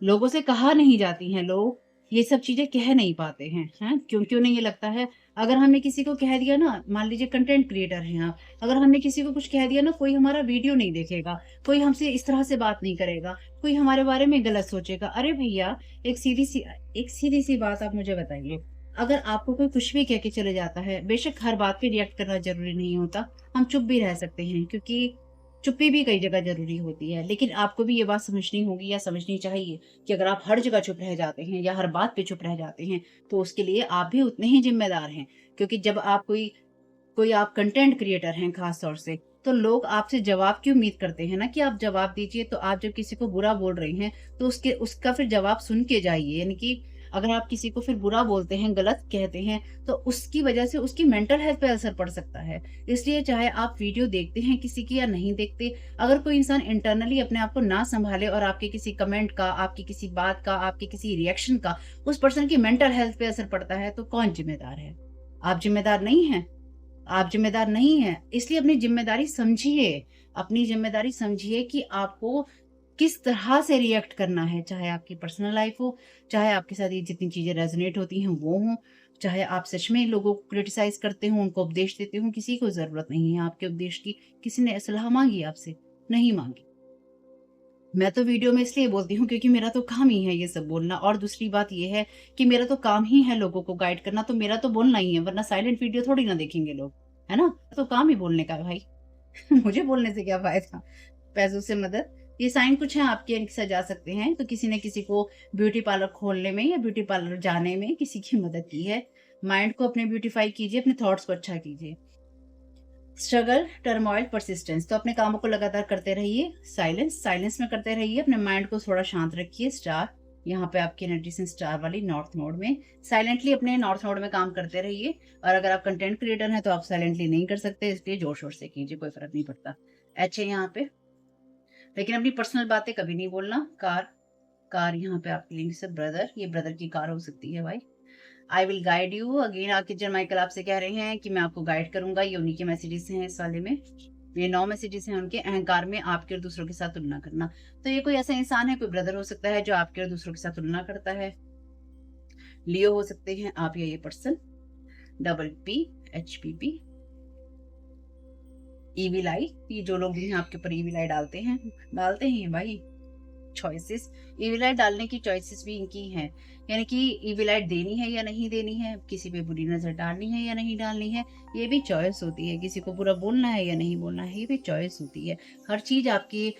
लोगों से कहा नहीं जाती हैं, लोग ये सब चीज़ें कह नहीं पाते हैं, हैं? क्यों नहीं ये लगता है? अगर हमने किसी को कह दिया ना, मान लीजिए कंटेंट क्रिएटर हैं आप, अगर हमने किसी को कुछ कह दिया ना, कोई हमारा वीडियो नहीं देखेगा, कोई हमसे इस तरह से बात नहीं करेगा, कोई हमारे बारे में गलत सोचेगा। अरे भैया, एक सीधी-सी बात आप मुझे बताइए, अगर आपको कोई कुछ भी कह के चले जाता है, बेशक हर बात पे रिएक्ट करना ज़रूरी नहीं होता, हम चुप भी रह सकते हैं क्योंकि चुप्पी भी कई जगह ज़रूरी होती है। लेकिन आपको भी ये बात समझनी होगी या समझनी चाहिए कि अगर आप हर जगह चुप रह जाते हैं या हर बात पे चुप रह जाते हैं, तो उसके लिए आप भी उतने ही ज़िम्मेदार हैं। क्योंकि जब आप कोई कोई आप कंटेंट क्रिएटर हैं ख़ास तौर से, तो लोग आपसे जवाब की उम्मीद करते हैं ना कि आप जवाब दीजिए। तो आप जब किसी को बुरा बोल रही हैं, तो उसका फिर जवाब सुन के जाइए। यानी कि अगर आप किसी को फिर बुरा बोलते हैं, गलत कहते हैं, तो उसकी वजह से उसकी मेंटल हेल्थ पे असर पड़ सकता है। इसलिए चाहे आप वीडियो देखते हैं किसी की या नहीं देखते, अगर कोई इंसान इंटरनली अपने आप को ना सँभाले और आपके किसी कमेंट का, आपकी किसी बात का, आपके किसी रिएक्शन का उस पर्सन की मेंटल हेल्थ पे असर पड़ता है, तो कौन ज़िम्मेदार है? आप ज़िम्मेदार नहीं हैं। आप ज़िम्मेदार नहीं हैं, इसलिए अपनी ज़िम्मेदारी समझिए। अपनी ज़िम्मेदारी समझिए कि आपको किस तरह से रिएक्ट करना है, चाहे आपकी पर्सनल लाइफ़ हो, चाहे आपके साथ ये जितनी चीज़ें रेज़ोनेट होती हैं वो हों, चाहे आप सच में लोगों को क्रिटिसाइज़ करते हो, उनको उपदेश देते हो, किसी को ज़रूरत नहीं है आपके उपदेश की। किसी ने सलाह माँगी आपसे? नहीं माँगी। मैं तो वीडियो में इसलिए बोलती हूँ क्योंकि मेरा तो काम ही है ये सब बोलना, और दूसरी बात ये है कि मेरा तो काम ही है लोगों को गाइड करना, तो मेरा तो बोलना ही है, वरना साइलेंट वीडियो थोड़ी ना देखेंगे लोग, है ना? तो काम ही बोलने का है भाई। मुझे बोलने से क्या फ़ायदा? पैसों से मदद, ये साइन कुछ है आपके इनके साथ जा सकते हैं, तो किसी ने किसी को ब्यूटी पार्लर खोलने में या ब्यूटी पार्लर जाने में किसी की मदद की है। माइंड को अपने ब्यूटीफाई कीजिए, अपने थॉट्स को अच्छा कीजिए। स्ट्रगल, टर्मॉइल, परसिस्टेंस, तो अपने कामों को लगातार करते रहिए। साइलेंस में करते रहिए, अपने माइंड को थोड़ा शांत रखिए। स्टार, यहाँ पे आपकी एनर्जी से स्टार वाली नॉर्थ नोड में साइलेंटली अपने नॉर्थ नोड में काम करते रहिए। और अगर आप कंटेंट क्रिएटर हैं तो आप साइलेंटली नहीं कर सकते, इसलिए जोर शोर से कीजिए, कोई फर्क नहीं पड़ता। एच है यहाँ पे, लेकिन अपनी पर्सनल बातें कभी नहीं बोलना। कार, कार यहाँ पे आपके लिए से ब्रदर, ये ब्रदर की कार हो सकती है भाई। I will guide you again, archangel Michael आपसे कह रहे हैं कि मैं आपको गाइड करूंगा। ये उन्हीं के मैसेजेस हैं इस वाले में। ये 9 मैसेजेस हैं उनके। अहंकार में आपके और दूसरों के साथ तुलना करना, तो ये कोई ऐसा इंसान है, कोई ब्रदर हो सकता है जो आपके और दूसरों के साथ तुलना करता है। लियो हो सकते हैं आप या ये person. Double P, HPP, evil आई, ये जो लोग भी हैं आपके ऊपर ईविल आई डालते हैं भाई। चॉइसेस, ईविल आई डालने की चॉइसेस भी इनकी हैं। यानी कि ईविल आई देनी है या नहीं देनी है, किसी पे बुरी नज़र डालनी है या नहीं डालनी है, ये भी चॉइस होती है। किसी को बुरा बोलना है या नहीं बोलना है, ये भी चॉइस होती है। हर चीज़ आपकी,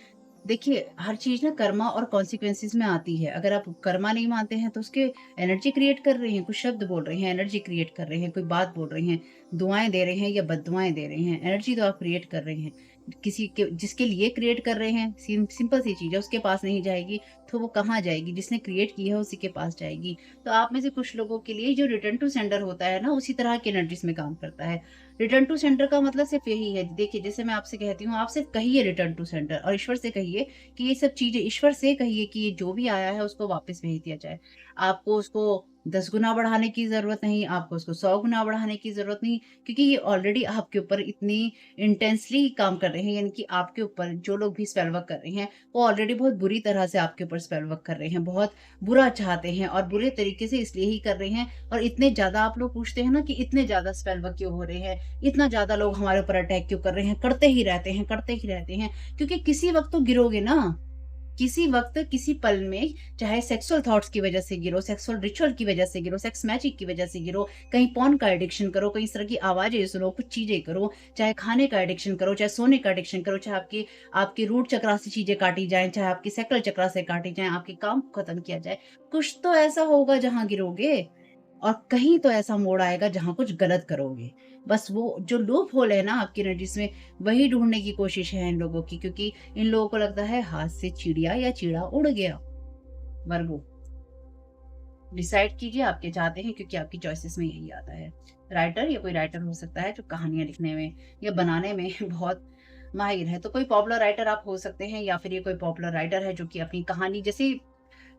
देखिए हर चीज़ ना कर्मा और कॉन्सिक्वेंसेस में आती है। अगर आप कर्मा नहीं मानते हैं तो उसके एनर्जी क्रिएट कर रहे हैं, कुछ शब्द बोल रहे हैं, एनर्जी क्रिएट कर रहे हैं, कोई बात बोल रहे हैं, दुआएँ दे रहे हैं या बददुआएँ दे रहे हैं, एनर्जी तो आप क्रिएट कर रहे हैं। किसी के जिसके लिए क्रिएट कर रहे हैं, सिंपल सी चीज़ है, उसके पास नहीं जाएगी तो वो कहाँ जाएगी? जिसने क्रिएट की है उसी के पास जाएगी। तो आप में से कुछ लोगों के लिए जो रिटर्न टू सेंडर होता है ना, उसी तरह की एनर्जीज़ में काम करता है। रिटर्न टू सेंडर का मतलब सिर्फ़ यही है, देखिए जैसे मैं आपसे कहती हूँ, आप सिर्फ़ कहिए रिटर्न टू सेंडर, और ईश्वर से कहिए कि ये सब चीज़ें, ईश्वर से कहिए कि ये जो भी आया है उसको वापस भेज दिया जाए। आपको उसको 10 गुना बढ़ाने की ज़रूरत नहीं, आपको उसको 100 गुना बढ़ाने की ज़रूरत नहीं, क्योंकि ये ऑलरेडी आपके ऊपर इतनी इंटेंसली काम कर रहे हैं। यानी कि आपके ऊपर जो लोग भी स्पेल वर्क कर रहे हैं, वो ऑलरेडी बहुत बुरी तरह से आपके ऊपर स्पेल वर्क कर रहे हैं, बहुत बुरा चाहते हैं और बुरे तरीके से इसलिए ही कर रहे हैं। और इतने ज़्यादा आप लोग पूछते हैं ना कि इतने ज़्यादा स्पेल वर्क क्यों हो रहे हैं, इतना ज़्यादा लोग हमारे ऊपर अटैक क्यों कर रहे हैं, करते ही रहते हैं, क्योंकि किसी वक़्त तो गिरोगे ना। किसी वक़्त, किसी पल में, चाहे सेक्सुअल थॉट्स की वज़ह से गिरो, सेक्सुअल रिचुअल की वज़ह से गिरो, सेक्स मैजिक की वज़ह से गिरो, कहीं पॉर्न का एडिक्शन करो, कहीं इस तरह की आवाज़ें सुनो, कुछ चीज़ें करो, चाहे खाने का एडिक्शन करो, चाहे सोने का एडिक्शन करो, चाहे आपकी आपकी रूट चक्रा से चीज़ें काटी जाएँ, चाहे आपकी सैक्रल चक्रा से काटी जाएँ, आपके काम को खत्म किया जाए। कुछ तो ऐसा होगा जहाँ गिरोगे, और कहीं तो ऐसा मोड़ आएगा जहाँ कुछ गलत करोगे। बस वो जो लूप होल है ना आपकी एनर्जीज़ में, वही ढूँढने की कोशिश है इन लोगों की, क्योंकि इन लोगों को लगता है हाथ से चिड़िया या चीड़ा उड़ गया। वर्गो, डिसाइड कीजिए आप क्या चाहते हैं, क्योंकि आपकी चॉइसेस में यही आता है। राइटर, या कोई राइटर हो सकता है जो कहानियाँ लिखने में या बनाने में बहुत माहिर है। तो कोई पॉपुलर राइटर आप हो सकते हैं, या फिर ये कोई पॉपुलर राइटर है जो कि अपनी कहानी, जैसे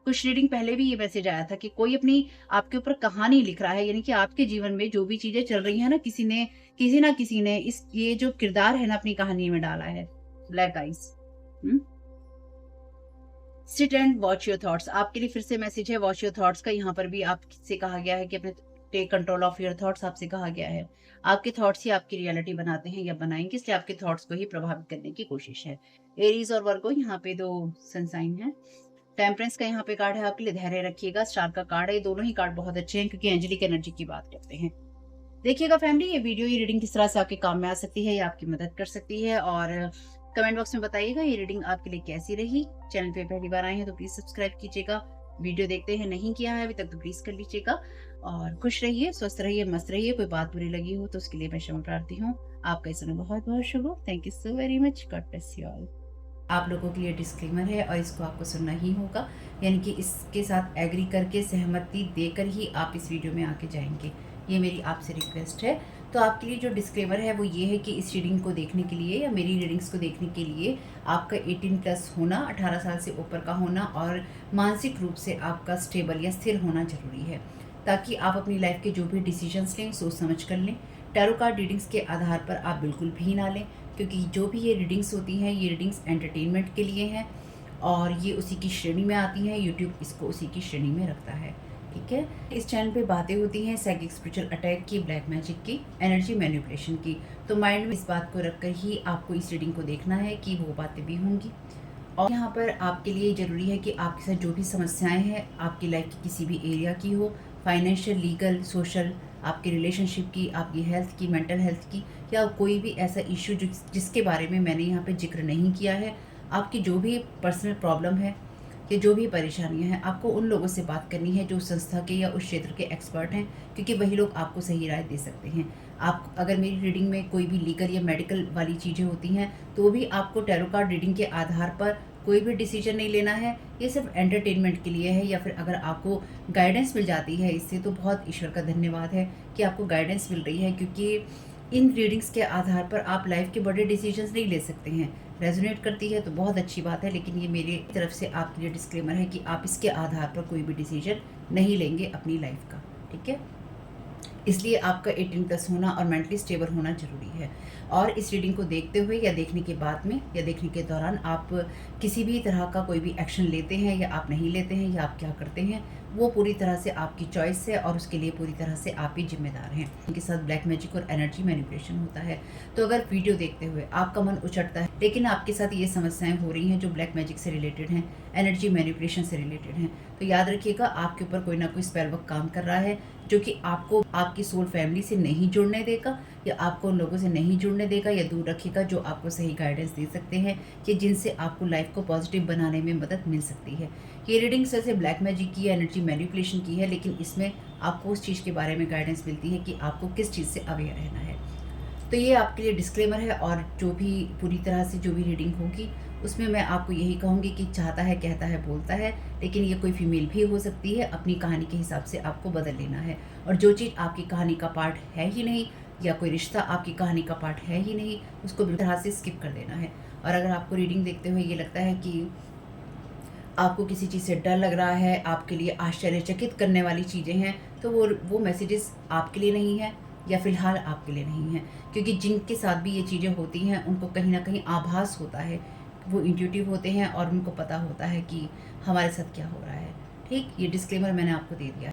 कुछ रीडिंग पहले भी ये मैसेज आया था कि कोई अपनी आपके ऊपर कहानी लिख रहा है, यानी कि आपके जीवन में जो भी चीजें चल रही है ना, किसी ना किसी ने इस ये जो किरदार है ना अपनी कहानी में डाला है। Black eyes. Sit and watch your thoughts, आपके लिए फिर से मैसेज है वॉच योर थॉट्स का। यहाँ पर भी आपसे कहा गया है कि अपने take control of your thoughts, आपसे कहा गया है। आपके थॉट्स ही आपकी रियलिटी बनाते हैं या बनाएंगे, इसलिए आपके थॉट्स को ही प्रभावित करने की कोशिश है। एरीज और वर्गो, यहाँ पे दो सनसाइन है। टेम्परेंस का यहाँ पे कार्ड है आपके लिए, धैर्य रखिएगा। स्टार का कार्ड है। ये दोनों ही कार्ड बहुत अच्छे हैं क्योंकि एंजेलिक एनर्जी की बात करते हैं। देखिएगा फैमिली, ये वीडियो, ये रीडिंग किस तरह से आपके काम में आ सकती है या आपकी मदद कर सकती है, और कमेंट बॉक्स में बताइएगा ये रीडिंग आपके लिए कैसी रही। चैनल पे पहली बार आए हैं तो प्लीज सब्सक्राइब कीजिएगा। वीडियो देखते हैं, नहीं किया है अभी तक तो प्लीज कर लीजिएगा। और खुश रहिए, स्वस्थ रहिए, मस्त रहिए। कोई बात बुरी लगी हो तो उसके लिए मैं क्षमा प्रार्थी हूँ। आपका इस समय बहुत बहुत शुभ हो। Thank you so very much. God bless you all. आप लोगों के लिए डिस्क्लेमर है और इसको आपको सुनना ही होगा, यानी कि इसके साथ एग्री करके, सहमति देकर ही आप इस वीडियो में आके जाएंगे। ये मेरी आपसे रिक्वेस्ट है। तो आपके लिए जो डिस्क्लेमर है वो ये है कि इस रीडिंग को देखने के लिए या मेरी रीडिंग्स को देखने के लिए आपका 18+ होना, 18 साल से ऊपर का होना, और मानसिक रूप से आपका स्टेबल या स्थिर होना जरूरी है, ताकि आप अपनी लाइफ के जो भी डिसीजंस लें सोच समझ कर लें। टैरो कार्ड रीडिंग्स के आधार पर आप बिल्कुल भी ना लें, क्योंकि जो भी ये रीडिंग्स होती हैं ये रीडिंग्स एंटरटेनमेंट के लिए हैं और ये उसी की श्रेणी में आती हैं। यूट्यूब इसको उसी की श्रेणी में रखता है, ठीक है। इस चैनल पे बातें होती हैं साइकिक स्पिरिचुअल अटैक की, ब्लैक मैजिक की, एनर्जी मैनिपुलेशन की। तो माइंड में इस बात को रखकर ही आपको इस रीडिंग को देखना है कि वो बातें भी होंगी। और यहाँ पर आपके लिए ज़रूरी है कि आपके साथ जो भी समस्याएं हैं आपकी लाइफ की किसी भी एरिया की हो, फाइनेंशियल, लीगल, सोशल, आपके रिलेशनशिप की, आपकी हेल्थ की, मेंटल हेल्थ की, या कोई भी ऐसा इशू जिसके बारे में मैंने यहाँ पे जिक्र नहीं किया है, आपकी जो भी पर्सनल प्रॉब्लम है या जो भी परेशानियां हैं, आपको उन लोगों से बात करनी है जो संस्था के या उस क्षेत्र के एक्सपर्ट हैं, क्योंकि वही लोग आपको सही राय दे सकते हैं। आप अगर मेरी रीडिंग में कोई भी लीगल या मेडिकल वाली चीज़ें होती हैं तो भी आपको टैरो कार्ड रीडिंग के आधार पर कोई भी डिसीजन नहीं लेना है। ये सिर्फ एंटरटेनमेंट के लिए है, या फिर अगर आपको गाइडेंस मिल जाती है इससे तो बहुत ईश्वर का धन्यवाद है कि आपको गाइडेंस मिल रही है, क्योंकि इन रीडिंग्स के आधार पर आप लाइफ के बड़े डिसीजंस नहीं ले सकते हैं। रेजोनेट करती है तो बहुत अच्छी बात है, लेकिन ये मेरी तरफ से आपके लिए डिस्क्लेमर है कि आप इसके आधार पर कोई भी डिसीजन नहीं लेंगे अपनी लाइफ का, ठीक है। इसलिए आपका 18+ होना और मेंटली स्टेबल होना ज़रूरी है। और इस रीडिंग को देखते हुए या देखने के बाद में या देखने के दौरान आप किसी भी तरह का कोई भी एक्शन लेते हैं या आप नहीं लेते हैं या आप क्या करते हैं, वो पूरी तरह से आपकी चॉइस है और उसके लिए पूरी तरह से आप ही जिम्मेदार हैं। उनके साथ ब्लैक मैजिक और एनर्जी मैनिपुलेशन होता है। तो अगर वीडियो देखते हुए आपका मन उचटता है लेकिन आपके साथ ये समस्याएं हो रही हैं जो ब्लैक मैजिक से रिलेटेड हैं, एनर्जी मैनिपुलेशन से रिलेटेड हैं, तो याद रखिएगा आपके ऊपर कोई ना कोई स्पेल वर्क काम कर रहा है जो कि आपको आपकी सोल फैमिली से नहीं जुड़ने देगा, या आपको उन लोगों से नहीं जुड़ने देगा या दूर रखेगा जो आपको सही गाइडेंस दे सकते हैं कि जिनसे आपको लाइफ को पॉजिटिव बनाने में मदद मिल सकती है। ये रीडिंग वैसे ब्लैक मैजिक की है, एनर्जी मैनिपुलेशन की है, लेकिन इसमें आपको उस चीज़ के बारे में गाइडेंस मिलती है कि आपको किस चीज़ से अवेयर रहना है। तो ये आपके लिए डिस्क्लेमर है, और जो भी पूरी तरह से जो भी रीडिंग होगी उसमें मैं आपको यही कहूँगी कि चाहता है, कहता है, बोलता है, लेकिन ये कोई फीमेल भी हो सकती है। अपनी कहानी के हिसाब से आपको बदल लेना है, और जो चीज़ आपकी कहानी का पार्ट है ही नहीं या कोई रिश्ता आपकी कहानी का पार्ट है ही नहीं, उसको बिल्कुल तरह से स्किप कर देना है। और अगर आपको रीडिंग देखते हुए ये लगता है कि आपको किसी चीज़ से डर लग रहा है, आपके लिए आश्चर्यचकित करने वाली चीज़ें हैं, तो वो मैसेजेस आपके लिए नहीं है या फिलहाल आपके लिए नहीं है, क्योंकि जिनके साथ भी ये चीज़ें होती हैं उनको कहीं ना कहीं आभास होता है, वो इंट्यूटिव होते हैं और उनको पता होता है कि हमारे साथ क्या हो रहा है। ठीक, ये डिस्क्लेमर मैंने आपको दे दिया।